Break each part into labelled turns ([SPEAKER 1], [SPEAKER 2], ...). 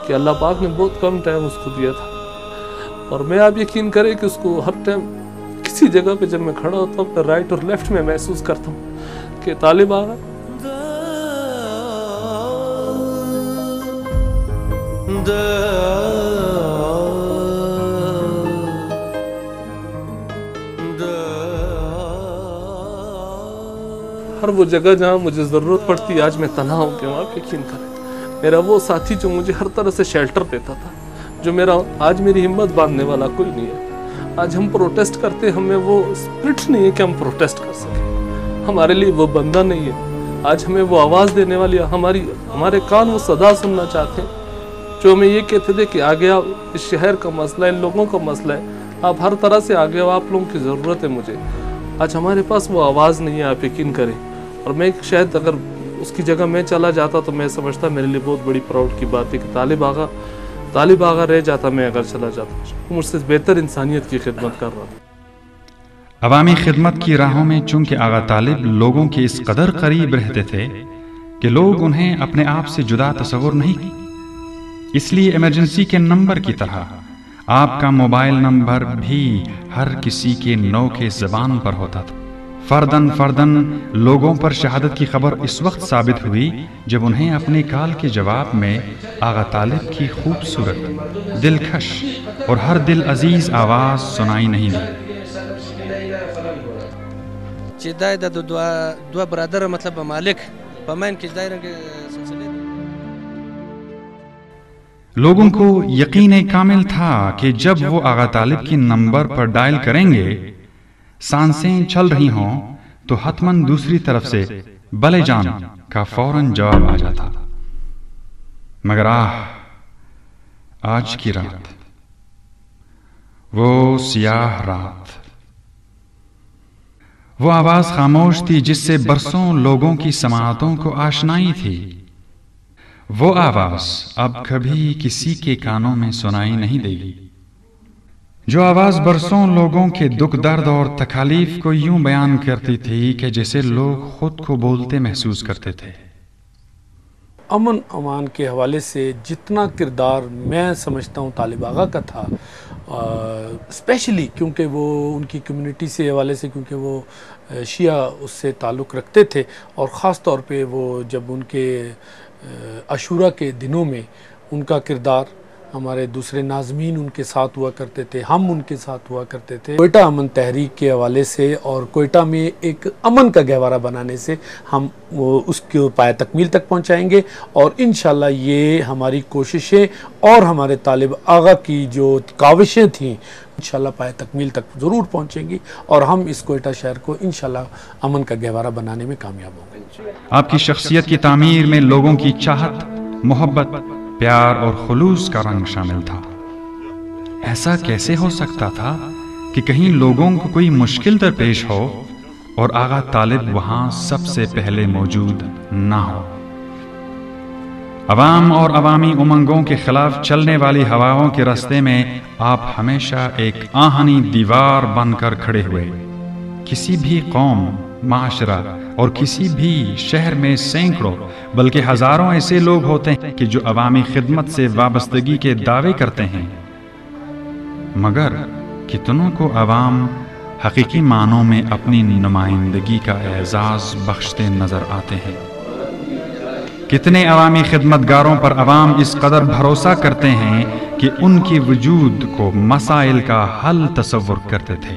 [SPEAKER 1] کہ اللہ پاک نے بہت کم ٹائم اس کو دیا تھا، اور میں آپ یقین کریں کہ اس کو ہر ٹائم کسی جگہ پہ جب میں کھڑا ہوتا ہوں تو رائٹ اور لیفٹ میں محسوس کرتا ہوں کہ طالب آغا ہر وہ جگہ جہاں مجھے ضرورت پڑتی، آج میں تنہا ہوں کہ آپ یقین کریں میرا وہ ساتھی جو مجھے ہر طرح سے شیلٹر دیتا تھا، جو آج میری ہمت باندھنے والا کوئی نہیں ہے۔ آج ہم پروٹیسٹ کرتے، ہمیں وہ اسپرٹ نہیں ہے کہ ہم پروٹیسٹ کر سکیں، ہمارے لیے وہ بندہ نہیں ہے آج ہمیں وہ آواز دینے والی، ہمارے کان وہ صدا سننا چاہتے ہیں جو ہمیں یہ کہتے تھے کہ آگے آؤ، اس شہر کا مسئلہ ہے، ان لوگوں کا مسئلہ ہے، آپ ہر طرح سے آگے آؤ، آپ لوگوں کی ضرورت ہے مجھے۔ آج ہمارے پاس وہ آواز نہیں ہے، آپ یقین کریں، اور میں شاید اگر اس کی جگہ میں چلا جاتا تو میں سمجھتا میرے لیے بہت بڑی پراؤڈ کی بات ہے کہ طالب آغا رہ جاتا، میں اگر چلا جاتا، وہ مجھ سے بہتر انسانیت کی خدمت کر رہا تھا۔
[SPEAKER 2] عوامی خدمت کی راہوں میں چونکہ آغا طالب لوگوں کے اس قدر قریب رہتے تھے کہ لوگ انہیں اپنے آپ سے جدا تصور نہیں، اس لیے ایمرجنسی کے نمبر کی طرح آپ کا موبائل نمبر بھی ہر کسی کے نوکے زبان پر ہوتا تھا۔ فردن لوگوں پر شہادت کی خبر اس وقت ثابت ہوئی جب انہیں اپنے کال کے جواب میں آغا طالب کی خوبصورت، دلکش اور ہر دل عزیز آواز سنائی نہیں دی۔
[SPEAKER 3] چدای د دو برادر مطلب مالک پمن کې دای رنګ سلسله
[SPEAKER 2] لوگوں کو یقین کامل تھا کہ جب وہ آغا طالب کے نمبر پر ڈائل کریں گے، سانسیں چل رہی ہوں تو حتماً دوسری طرف سے بلے جان کا فوراً جواب آ جاتا۔ مگر آج کی رات، وہ سیاہ رات، وہ آواز خاموش تھی جس سے برسوں لوگوں کی سماعتوں کو آشنائی تھی۔ وہ آواز اب کبھی کسی کے کانوں میں سنائی نہیں دے گی، جو آواز برسوں لوگوں کے دکھ درد اور تکالیف کو یوں بیان کرتی تھی کہ جیسے لوگ خود کو بولتے محسوس کرتے تھے۔
[SPEAKER 1] امن امان کے حوالے سے جتنا کردار میں سمجھتا ہوں طالب آغا کا تھا، اسپیشلی کیونکہ وہ ان کی کمیونٹی سے حوالے سے، کیونکہ وہ شیعہ اس سے تعلق رکھتے تھے، اور خاص طور پہ وہ جب ان کے عاشورہ کے دنوں میں ان کا کردار، ہمارے دوسرے ناظمین ان کے ساتھ ہوا کرتے تھے، ہم ان کے ساتھ ہوا کرتے تھے۔ کوئٹہ امن تحریک کے حوالے سے اور کوئٹہ میں ایک امن کا گہوارہ بنانے سے ہم اس کو پایہ تکمیل تک پہنچائیں گے، اور انشاءاللہ یہ ہماری کوششیں اور ہمارے طالب آغا کی جو کاوشیں تھیں انشاءاللہ پایہ تکمیل تک ضرور پہنچیں گی، اور ہم اس کوئٹہ شہر کو انشاءاللہ امن کا گہوارہ بنانے میں کامیاب ہوں گے۔
[SPEAKER 2] آپ کی شخصیت کی تعمیر میں لوگوں کی چاہت، محبت، پیار اور خلوص کا رنگ شامل تھا۔ ایسا کیسے ہو سکتا تھا کہ کہیں لوگوں کو کوئی مشکل درپیش ہو اور آغا طالب وہاں سب سے پہلے موجود نہ ہو؟ عوام اور عوامی امنگوں کے خلاف چلنے والی ہواؤں کے راستے میں آپ ہمیشہ ایک آہنی دیوار بن کر کھڑے ہوئے۔ کسی بھی قوم، معاشرہ اور کسی بھی شہر میں سینکڑوں بلکہ ہزاروں ایسے لوگ ہوتے ہیں کہ جو عوامی خدمت سے وابستگی کے دعوے کرتے ہیں، مگر کتنوں کو عوام حقیقی معنوں میں اپنی نمائندگی کا اعزاز بخشتے نظر آتے ہیں۔ کتنے عوامی خدمتگاروں پر عوام اس قدر بھروسہ کرتے ہیں کہ ان کی وجود کو مسائل کا حل تصور کرتے تھے۔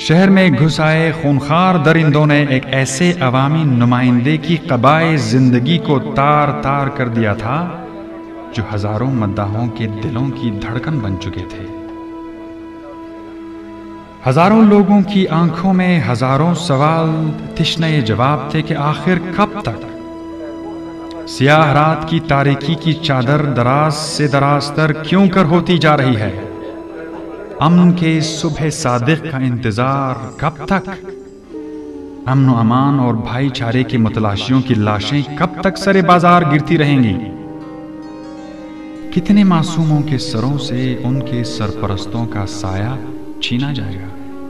[SPEAKER 2] شہر میں گھس آئے خونخوار درندوں نے ایک ایسے عوامی نمائندے کی قبائے زندگی کو تار تار کر دیا تھا جو ہزاروں مداحوں کے دلوں کی دھڑکن بن چکے تھے۔ ہزاروں لوگوں کی آنکھوں میں ہزاروں سوال تشنہ جواب تھے کہ آخر کب تک سیاہ رات کی تاریکی کی چادر دراز سے دراز تر کیوں کر ہوتی جا رہی ہے؟ امن کے صبح صادق کا انتظار کب تک؟ امن و امان اور بھائی چارے کے متلاشیوں کی لاشیں کب تک سرے بازار گرتی رہیں گی؟ کتنے معصوموں کے سروں سے ان کے سرپرستوں کا سایہ چھینا جائے گا؟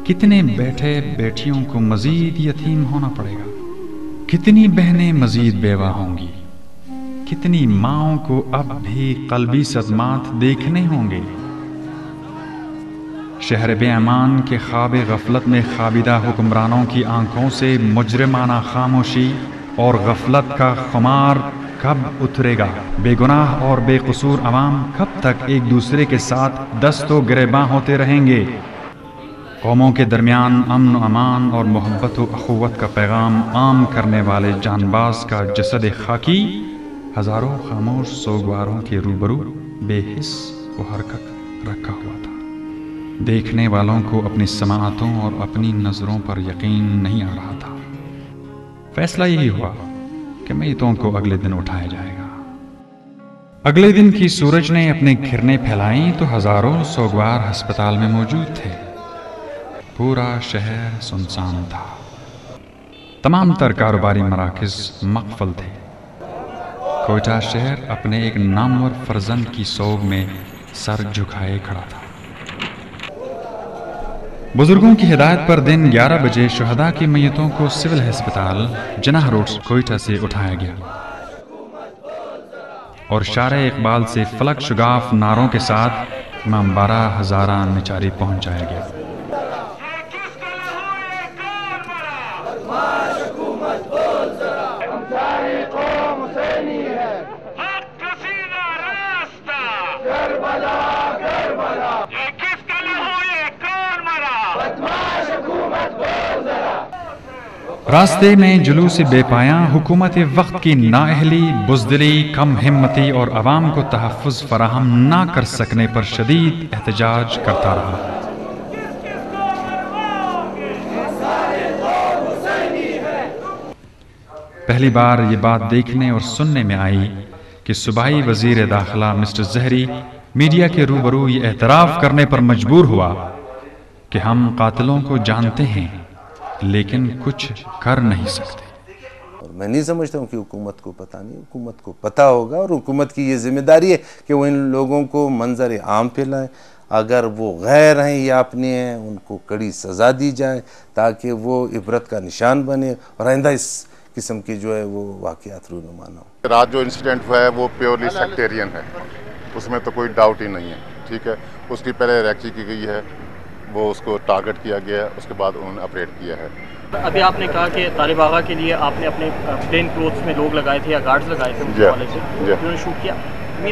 [SPEAKER 2] کتنے بیٹھے بیٹھیوں کو مزید یتیم ہونا پڑے گا؟ کتنی بہنیں مزید بیوہ ہوں گی؟ کتنی ماؤں کو اب بھی قلبی صدمات دیکھنے ہوں گے۔ شہر بے امان کے خواب غفلت میں خوابیدہ حکمرانوں کی آنکھوں سے مجرمانہ خاموشی اور غفلت کا خمار کب اترے گا؟ بے گناہ اور بے قصور عوام کب تک ایک دوسرے کے ساتھ دست و گریباں ہوتے رہیں گے؟ قوموں کے درمیان امن و امان اور محبت و اخوت کا پیغام عام کرنے والے جان باز کا جسد خاکی ہزاروں خاموش سوگواروں کے روبرو بے حس و حرکت رکھا ہوا تھا۔ دیکھنے والوں کو اپنی سماعتوں اور اپنی نظروں پر یقین نہیں آ رہا تھا۔ فیصلہ یہی ہوا کہ میتوں کو اگلے دن اٹھایا جائے گا۔ اگلے دن کی سورج نے اپنے کرنیں پھیلائیں تو ہزاروں سوگوار ہسپتال میں موجود تھے۔ پورا شہر سنسان تھا۔ تمام تر کاروباری مراکز مقفل تھے۔ کوئٹہ شہر اپنے ایک نامور فرزند کی سوگ میں سر جھکائے کھڑا تھا۔ بزرگوں کی ہدایت پر دن 11 بجے شہداء کی میتوں کو سول ہسپتال جناح روڈ کوئٹہ سے اٹھایا گیا اور شارع اقبال سے فلک شگاف نعروں کے ساتھ امام بارہ ہزارہ نچاری پہنچایا گیا۔ راستے میں جلوس بے پایاں حکومت وقت کی نااہلی، بزدلی، کم ہمتی اور عوام کو تحفظ فراہم نہ کر سکنے پر شدید احتجاج کرتا رہا۔ پہلی بار یہ بات دیکھنے اور سننے میں آئی کہ صوبائی وزیر داخلہ مسٹر زہری میڈیا کے روبرو یہ اعتراف کرنے پر مجبور ہوا کہ ہم قاتلوں کو جانتے ہیں لیکن کچھ کر نہیں سکتے۔
[SPEAKER 4] اور میں نہیں سمجھتا ہوں کہ حکومت کو پتہ نہیں، حکومت کو پتہ ہوگا اور حکومت کی یہ ذمہ داری ہے کہ وہ ان لوگوں کو منظر عام پہ لائیں۔ اگر وہ غیر ہیں یا اپنے ہیں ان کو کڑی سزا دی جائے تاکہ وہ عبرت کا نشان بنے اور آئندہ اس قسم کی جو ہے وہ واقعات رونما نہ ہو۔
[SPEAKER 5] رات جو انسیڈنٹ ہوا ہے وہ پیورلی سیکٹیرین ہے، اس میں تو کوئی ڈاؤٹ ہی نہیں ہے، ٹھیک ہے۔ اس کی پہلے ریکچی کی گئی ہے، وہ اس کو ٹارگٹ کیا گیا ہے، اس کے بعد انہوں نے آپریٹ کیا ہے۔
[SPEAKER 6] ابھی آپ نے کہا کہ طالب آغا کے لیے آپ نے اپنے پلین کلوتھس میں لوگ لگائے تھے یا گارڈز لگائے تھے اس حوالے سے انہوں نے شوٹ کیا۔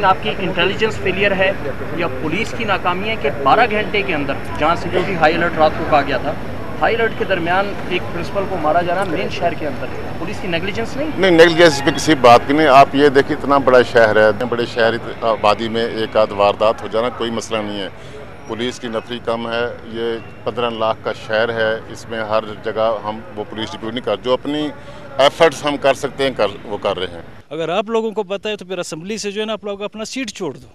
[SPEAKER 6] آپ کی انٹیلیجنس فیلئر ہے یا پولیس کی ناکامی ہے کہ 12 گھنٹے کے اندر جہاں سیکورٹی ہائی الرٹ رات کو کہا گیا تھا، ہائی الرٹ کے درمیان ایک پرنسپل کو مارا جانا مین شہر کے اندر، پولیس کی نیگلیجنس نہیں؟
[SPEAKER 5] نیگلیجنس پہ کسی بات کی نہیں۔ آپ یہ دیکھیں اتنا بڑا شہر ہے، اتنے بڑے شہر آبادی میں ایک آدھ واردات ہو جانا کوئی مسئلہ نہیں ہے۔ پولیس کی نفری کم ہے، یہ 15 لاکھ کا شہر ہے، اس میں ہر جگہ ہم وہ پولیس ڈپیوٹ نہیں کر، جو اپنی ایفرٹس ہم کر سکتے ہیں وہ کر رہے ہیں۔
[SPEAKER 7] اگر آپ لوگوں کو پتہ ہے تو پھر اسمبلی سے جو ہے نا آپ لوگ اپنا سیٹ چھوڑ دو۔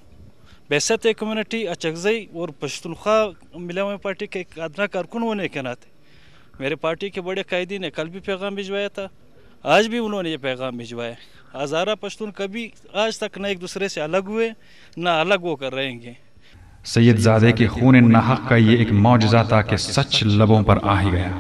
[SPEAKER 7] بحثت کمیونٹی اچکزئی اور پشتونخوا ملیائی پارٹی کے ایک ادنا کارکن ہونے کے ناطے میرے پارٹی کے بڑے قائدین نے کل بھی پیغام بھجوایا تھا، آج بھی انہوں نے یہ پیغام بھجوایا۔ ہزارہ پشتون کبھی آج تک نہ ایک دوسرے سے الگ ہوئے نہ الگ ہو کر رہیں گے۔
[SPEAKER 2] سید زادے کے خون ناحق کا یہ ایک معجزہ تھا کہ سچ لبوں پر آ ہی گیا۔